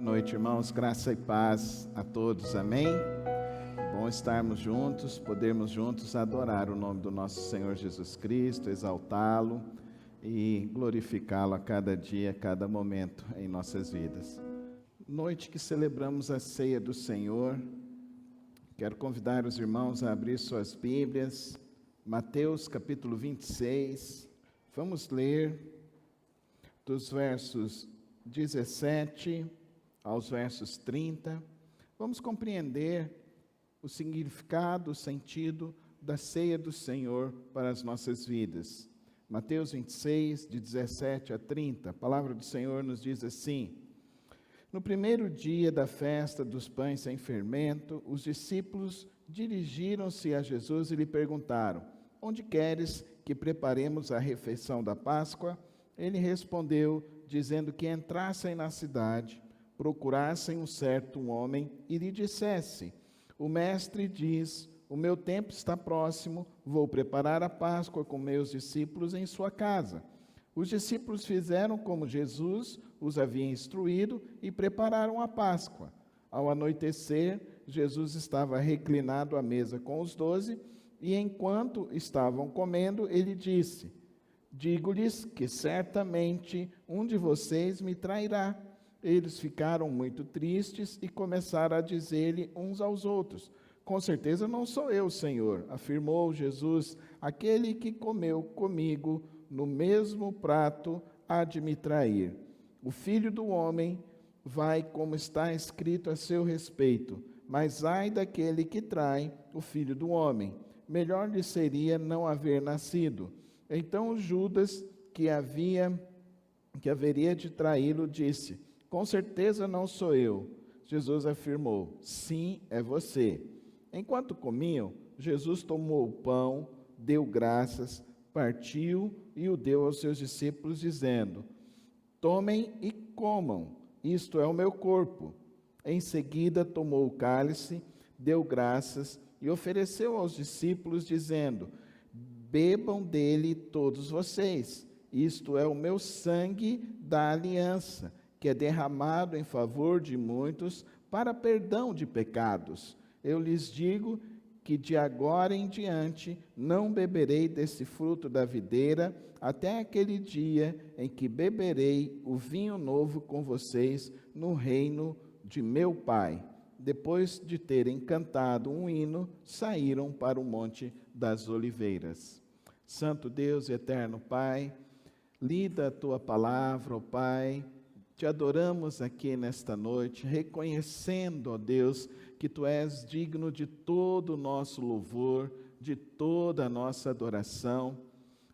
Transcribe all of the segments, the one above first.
Boa noite, irmãos, graça e paz a todos, amém? Bom estarmos juntos, podermos juntos adorar o nome do nosso Senhor Jesus Cristo, exaltá-lo e glorificá-lo a cada dia, a cada momento em nossas vidas. Noite que celebramos a ceia do Senhor, quero convidar os irmãos a abrir suas Bíblias, Mateus capítulo 26, vamos ler dos versos 17 aos versos 30, vamos compreender o significado, o sentido da ceia do Senhor para as nossas vidas. Mateus 26, de 17 a 30, a palavra do Senhor nos diz assim: No primeiro dia da festa dos pães sem fermento, os discípulos dirigiram-se a Jesus e lhe perguntaram: Onde queres que preparemos a refeição da Páscoa? Ele respondeu, dizendo que entrassem na cidade, procurassem um certo homem e lhe dissesse: O mestre diz, o meu tempo está próximo, vou preparar a Páscoa com meus discípulos em sua casa. Os discípulos fizeram como Jesus os havia instruído e prepararam a Páscoa. Ao anoitecer, Jesus estava reclinado à mesa com os 12, e enquanto estavam comendo, ele disse: Digo-lhes que certamente um de vocês me trairá. Eles ficaram muito tristes e começaram a dizer-lhe uns aos outros: Com certeza não sou eu, Senhor, afirmou Jesus, aquele que comeu comigo no mesmo prato há de me trair. O Filho do Homem vai como está escrito a seu respeito, mas ai daquele que trai o Filho do Homem. Melhor lhe seria não haver nascido. Então Judas, que haveria de traí-lo, disse: Com certeza não sou eu. Jesus afirmou: Sim, é você. Enquanto comiam, Jesus tomou o pão, deu graças, partiu e o deu aos seus discípulos, dizendo: Tomem e comam, isto é o meu corpo. Em seguida tomou o cálice, deu graças e ofereceu aos discípulos, dizendo: Bebam dele todos vocês, isto é o meu sangue da aliança, que é derramado em favor de muitos para perdão de pecados. Eu lhes digo que de agora em diante não beberei desse fruto da videira, até aquele dia em que beberei o vinho novo com vocês no reino de meu Pai. Depois de terem cantado um hino, saíram para o Monte das Oliveiras. Santo Deus e eterno Pai, lida a Tua palavra, ó Pai. Te adoramos aqui nesta noite, reconhecendo, ó Deus, que Tu és digno de todo o nosso louvor, de toda a nossa adoração.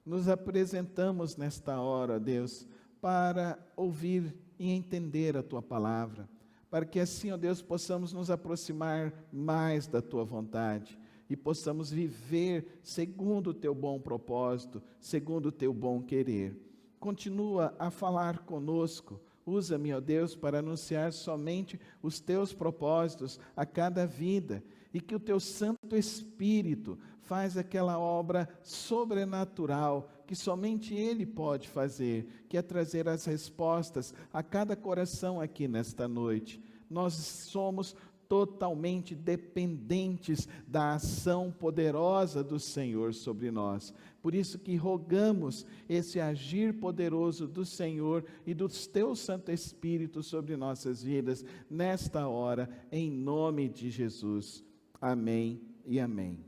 Nos apresentamos nesta hora, ó Deus, para ouvir e entender a Tua palavra, para que assim, ó Deus, possamos nos aproximar mais da Tua vontade e possamos viver segundo o Teu bom propósito, segundo o Teu bom querer. Continua a falar conosco. Usa-me, ó Deus, para anunciar somente os Teus propósitos a cada vida, e que o Teu Santo Espírito faz aquela obra sobrenatural que somente Ele pode fazer, que é trazer as respostas a cada coração aqui nesta noite. Nós somos totalmente dependentes da ação poderosa do Senhor sobre nós. Por isso que rogamos esse agir poderoso do Senhor e do Teu Santo Espírito sobre nossas vidas, nesta hora, em nome de Jesus. Amém e amém.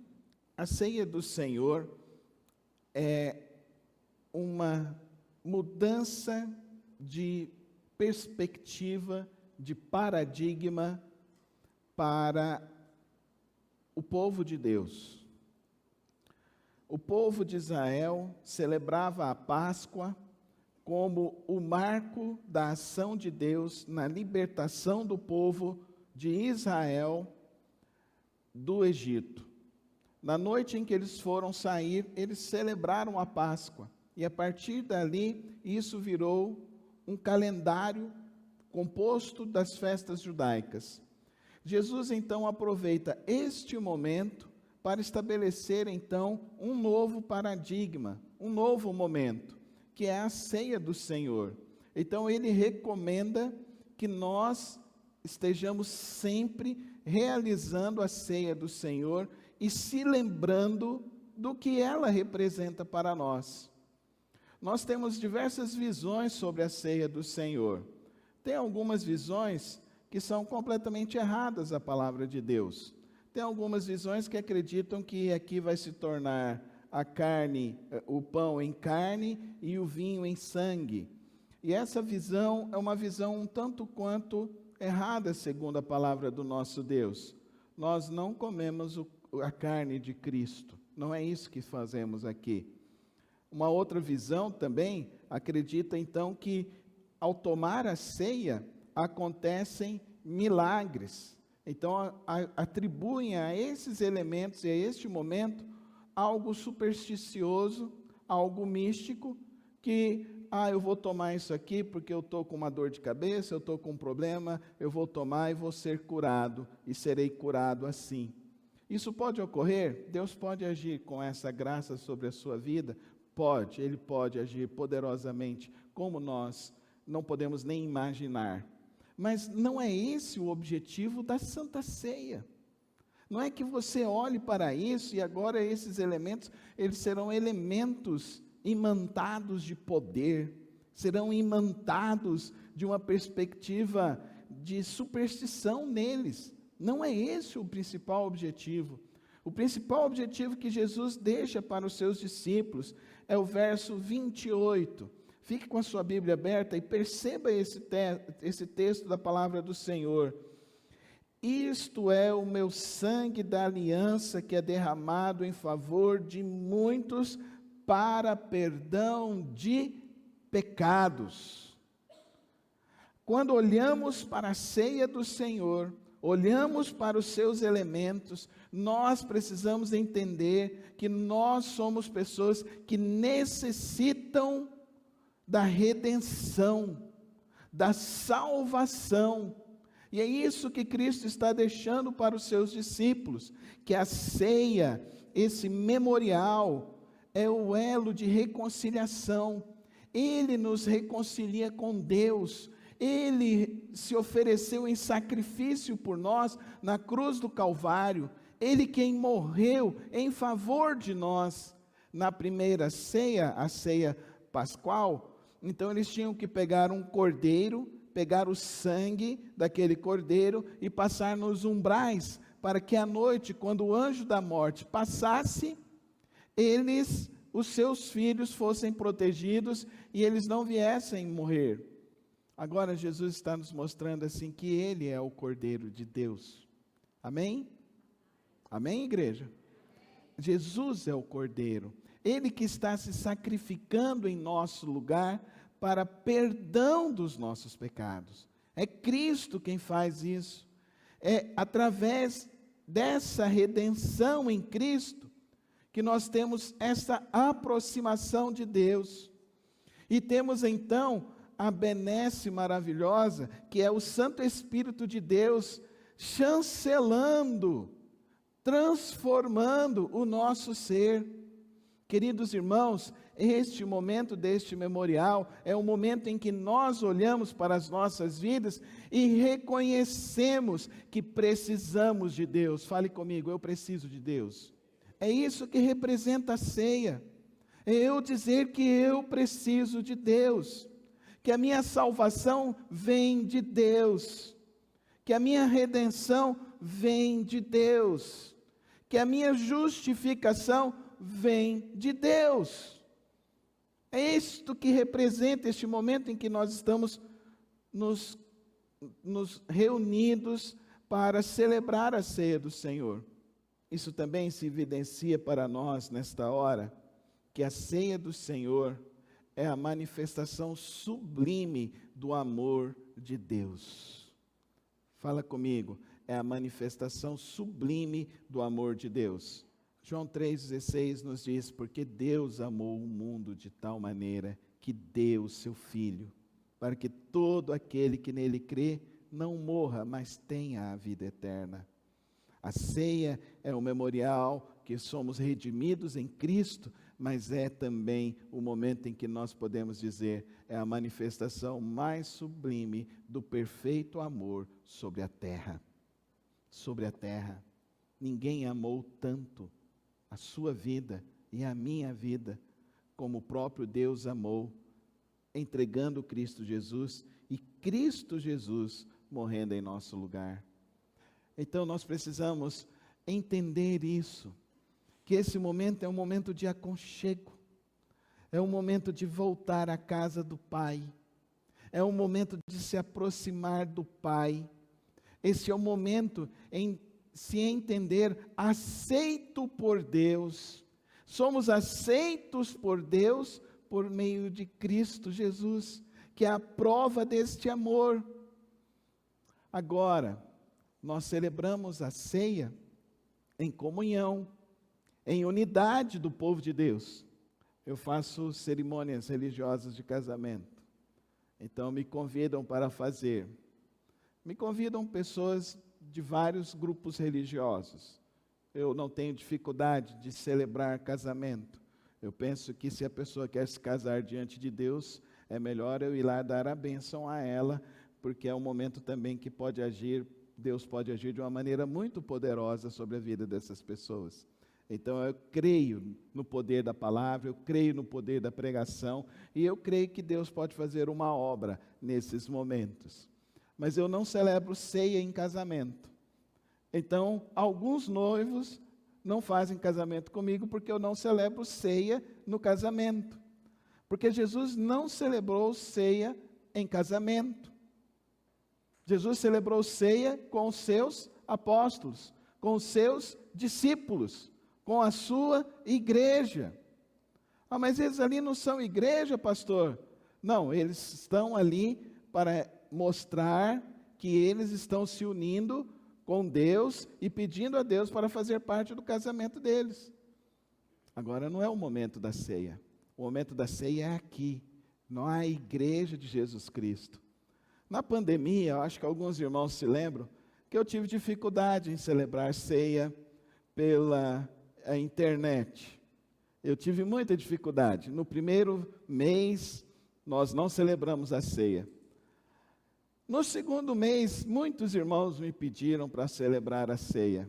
A ceia do Senhor é uma mudança de perspectiva, de paradigma para o povo de Deus. O povo de Israel celebrava a Páscoa como o marco da ação de Deus na libertação do povo de Israel do Egito. Na noite em que eles foram sair, eles celebraram a Páscoa. E a partir dali, isso virou um calendário composto das festas judaicas. Jesus então aproveita este momento para estabelecer então um novo paradigma, um novo momento, que é a ceia do Senhor. Então ele recomenda que nós estejamos sempre realizando a ceia do Senhor e se lembrando do que ela representa para nós. Nós temos diversas visões sobre a ceia do Senhor. Tem algumas visões que são completamente erradas à palavra de Deus. Tem algumas visões que acreditam que aqui vai se tornar a carne, o pão em carne e o vinho em sangue. E essa visão é uma visão um tanto quanto errada, segundo a palavra do nosso Deus. Nós não comemos a carne de Cristo. Não é isso que fazemos aqui. Uma outra visão também acredita então que ao tomar a ceia acontecem milagres. Então atribuem a esses elementos e a este momento algo supersticioso, algo místico, que eu vou tomar isso aqui porque eu estou com uma dor de cabeça, eu estou com um problema, eu vou tomar e vou ser curado, e serei curado assim. Isso pode ocorrer? Deus pode agir com essa graça sobre a sua vida? Pode, Ele pode agir poderosamente, como nós não podemos nem imaginar. Mas não é esse o objetivo da Santa Ceia. Não é que você olhe para isso e agora esses elementos, eles serão elementos imantados de poder, serão imantados de uma perspectiva de superstição neles. Não é esse o principal objetivo. O principal objetivo que Jesus deixa para os seus discípulos é o verso 28. Fique com a sua Bíblia aberta e perceba esse texto da palavra do Senhor. Isto é o meu sangue da aliança que é derramado em favor de muitos para perdão de pecados. Quando olhamos para a ceia do Senhor, olhamos para os seus elementos, nós precisamos entender que nós somos pessoas que necessitam da redenção, da salvação. E é isso que Cristo está deixando para os seus discípulos, que a ceia, esse memorial, é o elo de reconciliação. Ele nos reconcilia com Deus. Ele se ofereceu em sacrifício por nós na cruz do Calvário. Ele quem morreu em favor de nós. Na primeira ceia, a ceia pascual, então eles tinham que pegar um cordeiro, pegar o sangue daquele cordeiro e passar nos umbrais, para que à noite, quando o anjo da morte passasse, os seus filhos fossem protegidos e eles não viessem morrer. Agora Jesus está nos mostrando assim que Ele é o Cordeiro de Deus. Amém? Amém, igreja? Jesus é o Cordeiro. Ele que está se sacrificando em nosso lugar para perdão dos nossos pecados. É Cristo quem faz isso. É através dessa redenção em Cristo que nós temos essa aproximação de Deus. E temos então a benesse maravilhosa, que é o Santo Espírito de Deus chancelando, transformando o nosso ser. Queridos irmãos, este momento deste memorial é o momento em que nós olhamos para as nossas vidas e reconhecemos que precisamos de Deus. Fale comigo, eu preciso de Deus. É isso que representa a ceia. É eu dizer que eu preciso de Deus, que a minha salvação vem de Deus, que a minha redenção vem de Deus, que a minha justificação vem de Deus. É isto que representa este momento em que nós estamos nos reunidos para celebrar a ceia do Senhor. Isso também se evidencia para nós nesta hora, que a ceia do Senhor é a manifestação sublime do amor de Deus. Fala comigo, é a manifestação sublime do amor de Deus. João 3,16 nos diz, porque Deus amou o mundo de tal maneira que deu o seu Filho, para que todo aquele que nele crê não morra, mas tenha a vida eterna. A ceia é o memorial que somos redimidos em Cristo, mas é também o momento em que nós podemos dizer, é a manifestação mais sublime do perfeito amor sobre a terra. Sobre a terra. Ninguém amou tanto a sua vida e a minha vida, como o próprio Deus amou, entregando Cristo Jesus, e Cristo Jesus morrendo em nosso lugar. Então nós precisamos entender isso, que esse momento é um momento de aconchego, é um momento de voltar à casa do Pai, é um momento de se aproximar do Pai. Esse é o momento em se entender aceito por Deus. Somos aceitos por Deus por meio de Cristo Jesus, que é a prova deste amor. Agora, nós celebramos a ceia em comunhão, em unidade do povo de Deus. Eu faço cerimônias religiosas de casamento, então me convidam para fazer. Me convidam pessoas de vários grupos religiosos. Eu não tenho dificuldade de celebrar casamento. Eu penso que se a pessoa quer se casar diante de Deus, é melhor eu ir lá dar a bênção a ela, porque é um momento também que pode agir, Deus pode agir de uma maneira muito poderosa sobre a vida dessas pessoas. Então eu creio no poder da palavra, eu creio no poder da pregação, e eu creio que Deus pode fazer uma obra nesses momentos. Mas eu não celebro ceia em casamento. Então, alguns noivos não fazem casamento comigo porque eu não celebro ceia no casamento. Porque Jesus não celebrou ceia em casamento. Jesus celebrou ceia com os seus apóstolos, com os seus discípulos, com a sua igreja. Ah, mas eles ali não são igreja, pastor? Não, eles estão ali para mostrar que eles estão se unindo com Deus e pedindo a Deus para fazer parte do casamento deles. Agora não é o momento da ceia. O momento da ceia é aqui, na igreja de Jesus Cristo. Na pandemia, eu acho que alguns irmãos se lembram que eu tive dificuldade em celebrar ceia pela internet. Eu tive muita dificuldade. No primeiro mês, nós não celebramos a ceia. No segundo mês, muitos irmãos me pediram para celebrar a ceia.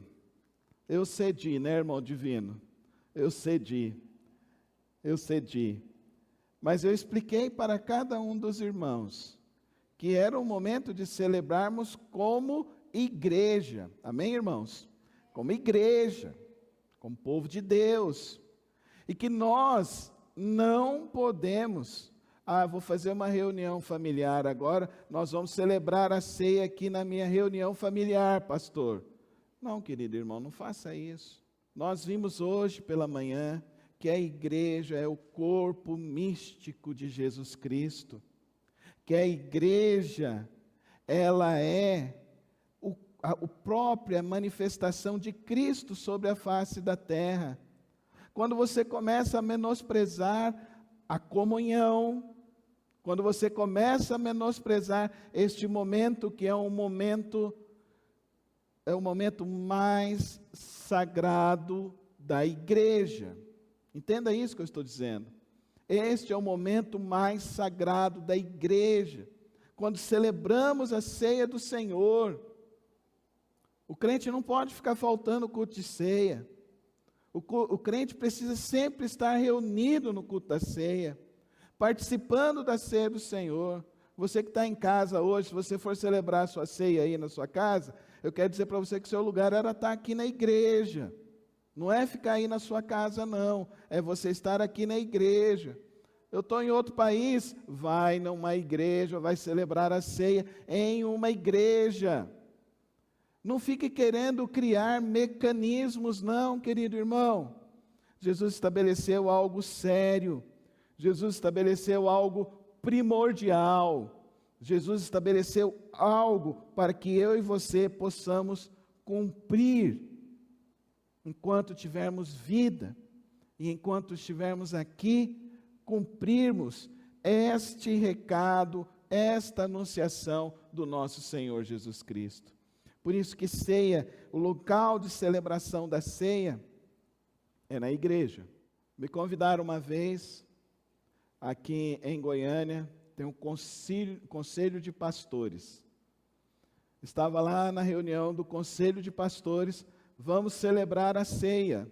Eu cedi, né, irmão divino? Eu cedi. Mas eu expliquei para cada um dos irmãos que era o momento de celebrarmos como igreja. Amém, irmãos? Como igreja, como povo de Deus. E que nós não podemos... vou fazer uma reunião familiar agora, nós vamos celebrar a ceia aqui na minha reunião familiar, pastor. Não, querido irmão, não faça isso. Nós vimos hoje pela manhã que a igreja é o corpo místico de Jesus Cristo, que a igreja, ela é a própria manifestação de Cristo sobre a face da terra. Quando você começa a menosprezar a comunhão, quando você começa a menosprezar este momento, que é o momento mais sagrado da igreja. Entenda isso que eu estou dizendo. Este é o momento mais sagrado da igreja, quando celebramos a ceia do Senhor. O crente não pode ficar faltando o culto de ceia. O crente precisa sempre estar reunido no culto da ceia, participando da ceia do Senhor. Você que está em casa hoje, se você for celebrar a sua ceia aí na sua casa, eu quero dizer para você que o seu lugar era estar aqui na igreja. Não é ficar aí na sua casa, não. É você estar aqui na igreja. Eu estou em outro país, vai numa igreja, vai celebrar a ceia em uma igreja. Não fique querendo criar mecanismos, não, querido irmão. Jesus estabeleceu algo sério. Jesus estabeleceu algo primordial. Jesus estabeleceu algo para que eu e você possamos cumprir enquanto tivermos vida e enquanto estivermos aqui, cumprirmos este recado, esta anunciação do nosso Senhor Jesus Cristo. Por isso que ceia, o local de celebração da ceia é na igreja. Me convidaram uma vez, aqui em Goiânia, tem um conselho de pastores. Estava lá na reunião do conselho de pastores, vamos celebrar a ceia.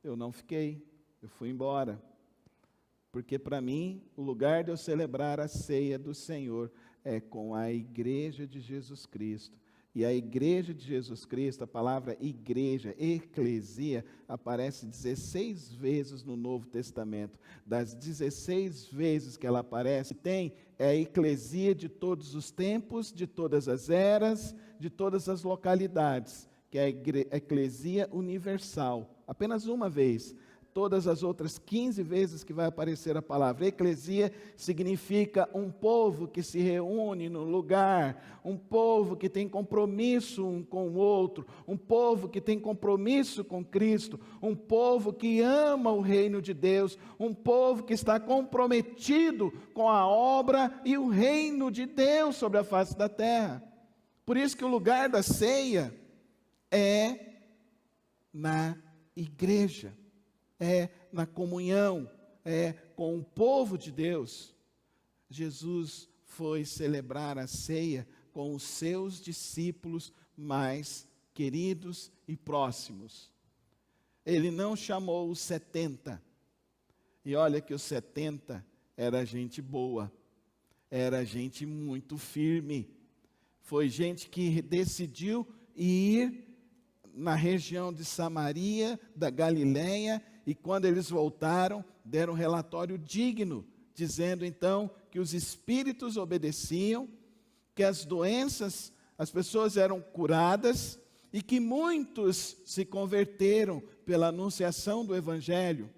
Eu não fiquei, eu fui embora. Porque para mim, o lugar de eu celebrar a ceia do Senhor é com a igreja de Jesus Cristo. E a igreja de Jesus Cristo, a palavra igreja, eclesia, aparece 16 vezes no Novo Testamento. Das 16 vezes que ela aparece, é a eclesia de todos os tempos, de todas as eras, de todas as localidades, que é a eclesia universal. Apenas uma vez. Todas as outras 15 vezes que vai aparecer a palavra eclesia, significa um povo que se reúne no lugar, um povo que tem compromisso um com o outro, um povo que tem compromisso com Cristo, um povo que ama o reino de Deus, um povo que está comprometido com a obra e o reino de Deus sobre a face da terra. Por isso que o lugar da ceia é na igreja. É na comunhão, é com o povo de Deus. Jesus foi celebrar a ceia com os seus discípulos mais queridos e próximos. Ele não chamou os 70. E olha que os 70 era gente boa, era gente muito firme. Foi gente que decidiu ir na região de Samaria, da Galileia, e quando eles voltaram, deram um relatório digno, dizendo então que os espíritos obedeciam, que as doenças, as pessoas eram curadas, e que muitos se converteram pela anunciação do Evangelho.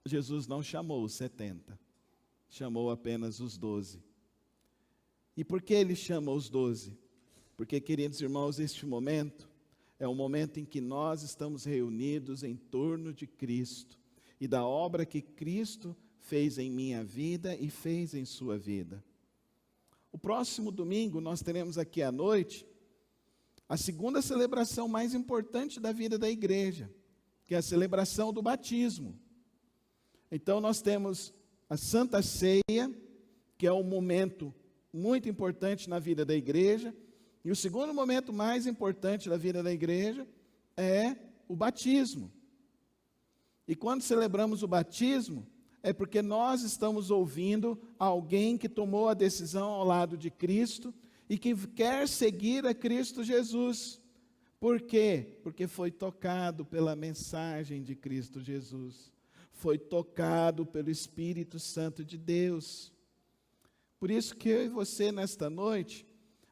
Jesus não chamou os 70, chamou apenas os 12. E por que ele chama os 12? Porque, queridos irmãos, este momento é o momento em que nós estamos reunidos em torno de Cristo e da obra que Cristo fez em minha vida e fez em sua vida. O próximo domingo nós teremos aqui à noite a segunda celebração mais importante da vida da igreja, que é a celebração do batismo. Então nós temos a Santa Ceia, que é um momento muito importante na vida da igreja, e o segundo momento mais importante da vida da igreja é o batismo. E quando celebramos o batismo, é porque nós estamos ouvindo alguém que tomou a decisão ao lado de Cristo e que quer seguir a Cristo Jesus. Por quê? Porque foi tocado pela mensagem de Cristo Jesus. Foi tocado pelo Espírito Santo de Deus. Por isso que eu e você, nesta noite,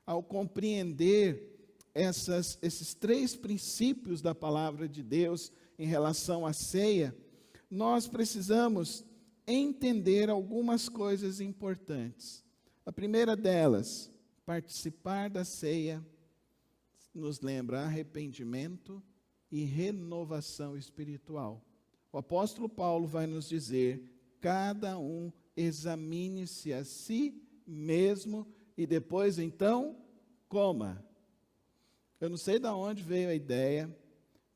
ao compreender esses 3 princípios da palavra de Deus em relação à ceia, nós precisamos entender algumas coisas importantes. A primeira delas, participar da ceia, nos lembra arrependimento e renovação espiritual. O apóstolo Paulo vai nos dizer: cada um examine-se a si mesmo e depois então coma. Eu não sei de onde veio a ideia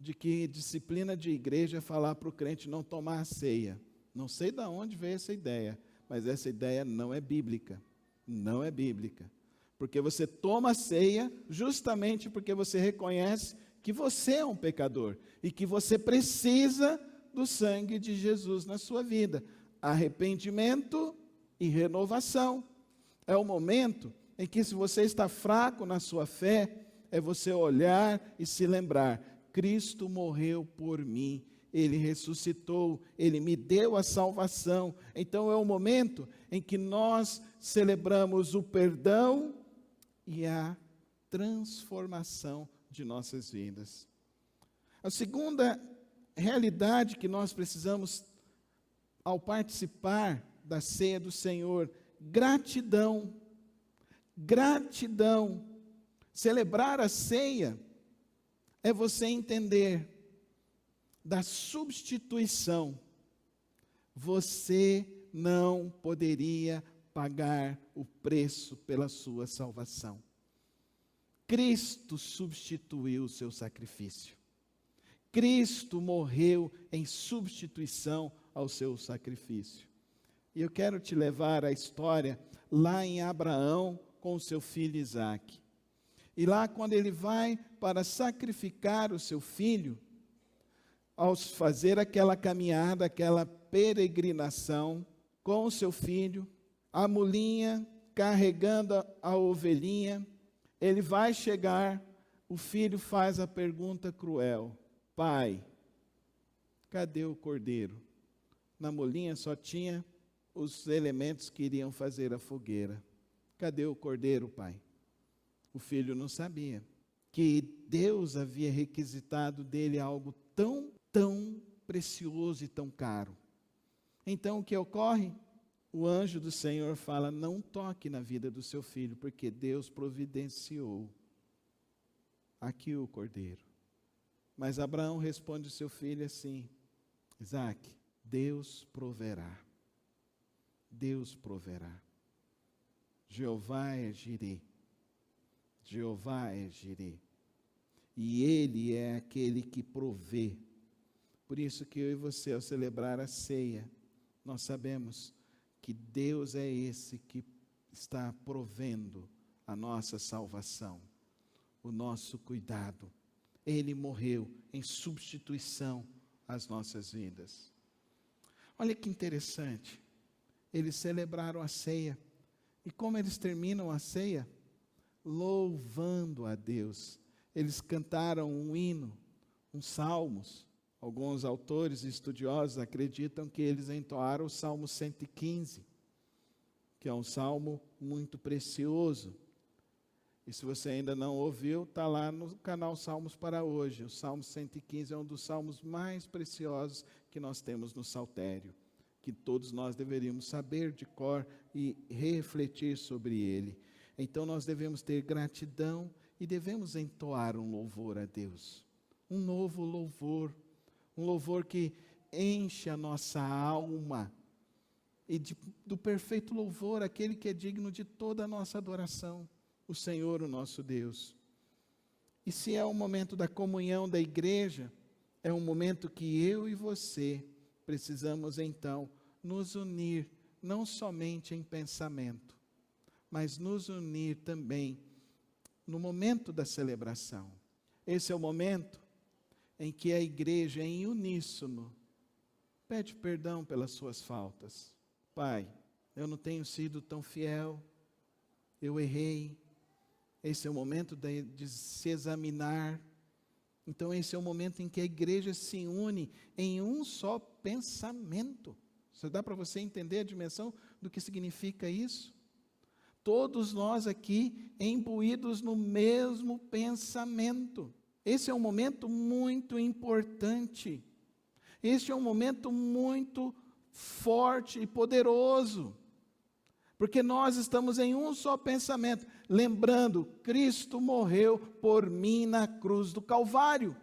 de que disciplina de igreja é falar para o crente não tomar a ceia. Não sei de onde veio essa ideia, mas essa ideia não é bíblica. Não é bíblica. Porque você toma a ceia justamente porque você reconhece que você é um pecador e que você precisa do sangue de Jesus na sua vida. Arrependimento e renovação. É o momento em que, se você está fraco na sua fé, é você olhar e se lembrar: Cristo morreu por mim, Ele ressuscitou, Ele me deu a salvação. Então é o momento em que nós celebramos o perdão e a transformação de nossas vidas. A segunda realidade que nós precisamos, ao participar da ceia do Senhor, gratidão. Gratidão. Celebrar a ceia é você entender da substituição. Você não poderia pagar o preço pela sua salvação. Cristo substituiu o seu sacrifício. Cristo morreu em substituição ao seu sacrifício. E eu quero te levar à história lá em Abraão com o seu filho Isaque. E lá, quando ele vai para sacrificar o seu filho, ao fazer aquela caminhada, aquela peregrinação com o seu filho, a mulinha carregando a ovelhinha, ele vai chegar, o filho faz a pergunta cruel: pai, cadê o cordeiro? Na mulinha só tinha os elementos que iriam fazer a fogueira. Cadê o cordeiro, pai? O filho não sabia que Deus havia requisitado dele algo tão precioso e tão caro. Então o que ocorre? O anjo do Senhor fala: não toque na vida do seu filho, porque Deus providenciou aqui o cordeiro. Mas Abraão responde ao seu filho assim: Isaque, Deus proverá. Deus proverá. Jeová é Jireh. Jeová é Jireh. E Ele é aquele que provê. Por isso que eu e você, ao celebrar a ceia, nós sabemos que Deus é esse que está provendo a nossa salvação, o nosso cuidado. Ele morreu em substituição às nossas vidas. Olha que interessante. Eles celebraram a ceia. E como eles terminam a ceia? Louvando a Deus. Eles cantaram um hino, uns salmos. Alguns autores e estudiosos acreditam que eles entoaram o Salmo 115, que é um salmo muito precioso. E se você ainda não ouviu, está lá no canal Salmos para hoje. O Salmo 115 é um dos salmos mais preciosos que nós temos no Saltério, que todos nós deveríamos saber de cor e refletir sobre ele. Então nós devemos ter gratidão e devemos entoar um louvor a Deus. Um novo louvor, um louvor que enche a nossa alma e do perfeito louvor, aquele que é digno de toda a nossa adoração, o Senhor, o nosso Deus. E se é o momento da comunhão da igreja, é um momento que eu e você precisamos então nos unir, não somente em pensamento, mas nos unir também no momento da celebração. Esse é o momento em que a igreja, em uníssono, pede perdão pelas suas faltas. Pai, eu não tenho sido tão fiel, eu errei. Esse é o momento de se examinar. Então esse é o momento em que a igreja se une em um só pensamento. Dá para você entender a dimensão do que significa isso? Todos nós aqui imbuídos no mesmo pensamento. Esse é um momento muito importante. Esse é um momento muito forte e poderoso. Porque nós estamos em um só pensamento. Lembrando, Cristo morreu por mim na cruz do Calvário.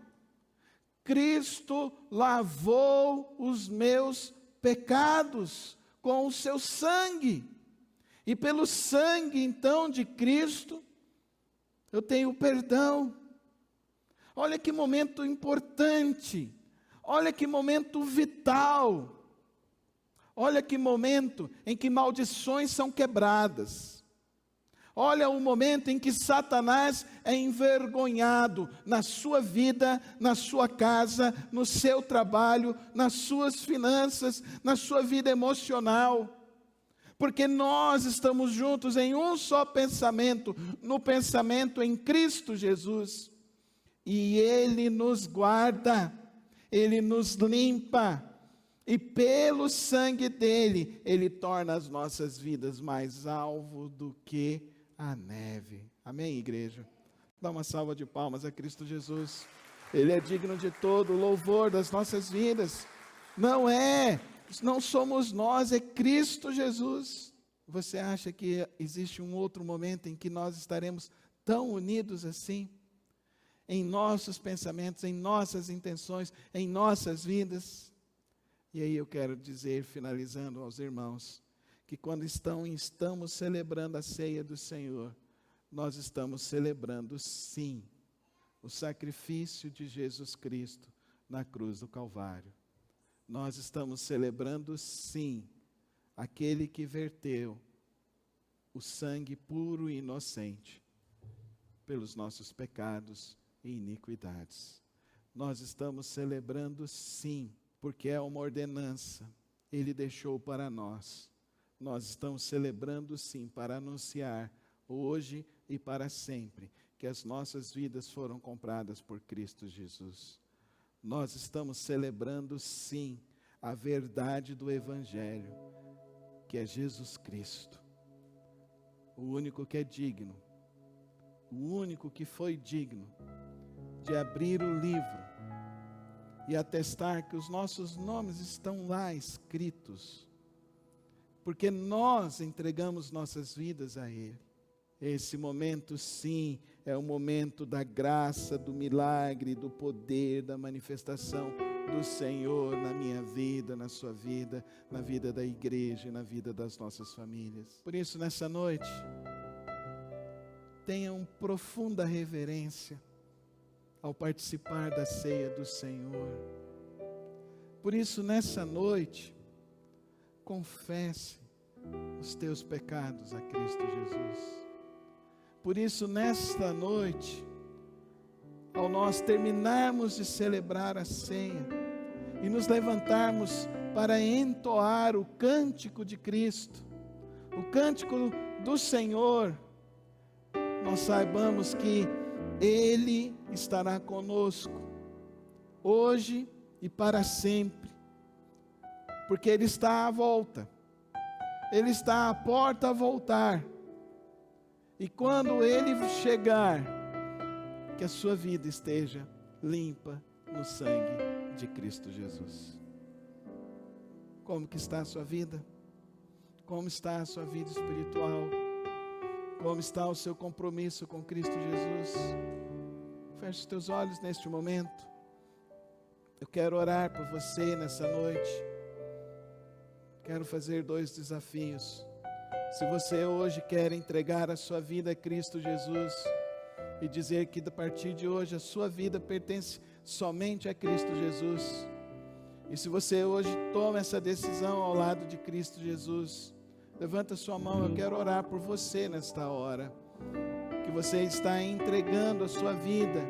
Cristo lavou os meus pecados com o seu sangue. E pelo sangue, então, de Cristo, eu tenho perdão. Olha que momento importante. Olha que momento vital. Olha que momento em que maldições são quebradas. Olha o momento em que Satanás é envergonhado na sua vida, na sua casa, no seu trabalho, nas suas finanças, na sua vida emocional. Porque nós estamos juntos em um só pensamento, no pensamento em Cristo Jesus. E Ele nos guarda, Ele nos limpa, e pelo sangue dEle, Ele torna as nossas vidas mais alvo do que a neve. Amém, igreja? Dá uma salva de palmas a Cristo Jesus. Ele é digno de todo o louvor das nossas vidas. Não somos nós, é Cristo Jesus. Você acha que existe um outro momento em que nós estaremos tão unidos assim? Em nossos pensamentos, em nossas intenções, em nossas vidas? E aí eu quero dizer, finalizando aos irmãos, que quando estamos celebrando a ceia do Senhor, nós estamos celebrando sim, o sacrifício de Jesus Cristo na cruz do Calvário. Nós estamos celebrando, sim, aquele que verteu o sangue puro e inocente pelos nossos pecados e iniquidades. Nós estamos celebrando, sim, porque é uma ordenança, Ele deixou para nós. Nós estamos celebrando, sim, para anunciar hoje e para sempre que as nossas vidas foram compradas por Cristo Jesus. Nós estamos celebrando, sim, a verdade do Evangelho, que é Jesus Cristo, o único que é digno, o único que foi digno de abrir o livro e atestar que os nossos nomes estão lá escritos, porque nós entregamos nossas vidas a Ele. Esse momento, sim, é o momento da graça, do milagre, do poder, da manifestação do Senhor na minha vida, na sua vida, na vida da igreja e na vida das nossas famílias. Por isso, nessa noite, tenham profunda reverência ao participar da ceia do Senhor. Por isso, nessa noite, confesse os teus pecados a Cristo Jesus. Por isso, nesta noite, ao nós terminarmos de celebrar a ceia e nos levantarmos para entoar o cântico de Cristo, o cântico do Senhor, nós saibamos que Ele estará conosco, hoje e para sempre, porque Ele está à volta, Ele está à porta a voltar, e quando Ele chegar, que a sua vida esteja limpa no sangue de Cristo Jesus. Como que está a sua vida? Como está a sua vida espiritual? Como está o seu compromisso com Cristo Jesus? Feche os teus olhos neste momento. Eu quero orar por você nessa noite. Quero fazer 2 desafios. Se você hoje quer entregar a sua vida a Cristo Jesus e dizer que a partir de hoje a sua vida pertence somente a Cristo Jesus, e se você hoje toma essa decisão ao lado de Cristo Jesus, levanta sua mão, eu quero orar por você nesta hora, que você está entregando a sua vida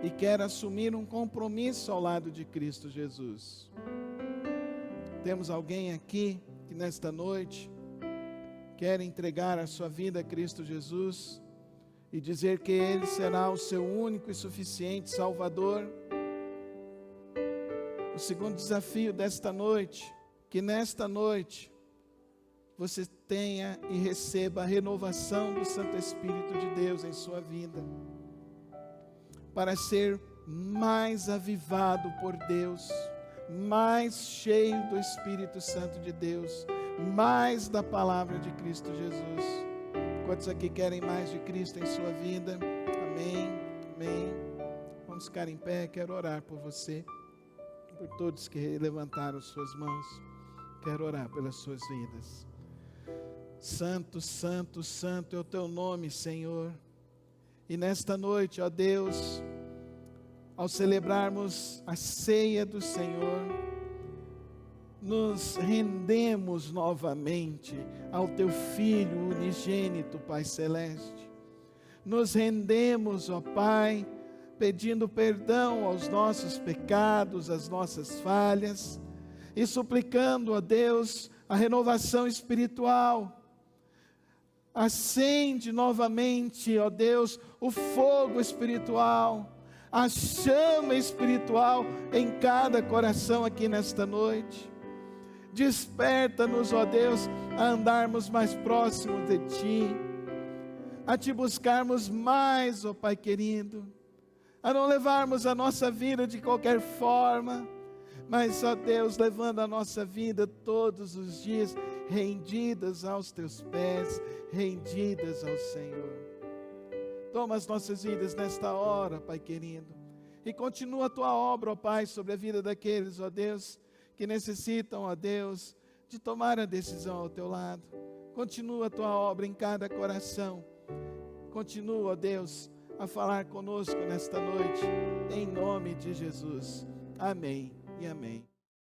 e quer assumir um compromisso ao lado de Cristo Jesus. Temos alguém aqui que nesta noite quer entregar a sua vida a Cristo Jesus e dizer que Ele será o seu único e suficiente Salvador? O segundo desafio desta noite, que nesta noite você tenha e receba a renovação do Santo Espírito de Deus em sua vida, para ser mais avivado por Deus, mais cheio do Espírito Santo de Deus, mais da palavra de Cristo Jesus. Quantos aqui querem mais de Cristo em sua vida? Amém, amém. Vamos ficar em pé, quero orar por você, por todos que levantaram suas mãos. Quero orar pelas suas vidas. Santo, santo, santo é o teu nome, Senhor. E nesta noite, ó Deus, ao celebrarmos a ceia do Senhor, nos rendemos novamente ao teu Filho unigênito, Pai Celeste. Nos rendemos, ó Pai, pedindo perdão aos nossos pecados, às nossas falhas, e suplicando a Deus a renovação espiritual. Acende novamente, ó Deus, o fogo espiritual, a chama espiritual em cada coração aqui nesta noite. Desperta-nos, ó Deus, a andarmos mais próximos de Ti, a Te buscarmos mais, ó Pai querido, a não levarmos a nossa vida de qualquer forma, mas, ó Deus, levando a nossa vida todos os dias rendidas aos Teus pés, rendidas ao Senhor. Toma as nossas vidas nesta hora, Pai querido, e continua a Tua obra, ó Pai, sobre a vida daqueles, ó Deus, que necessitam, ó Deus, de tomar a decisão ao Teu lado. Continua a Tua obra em cada coração. Continua, ó Deus, a falar conosco nesta noite, em nome de Jesus. Amém e amém.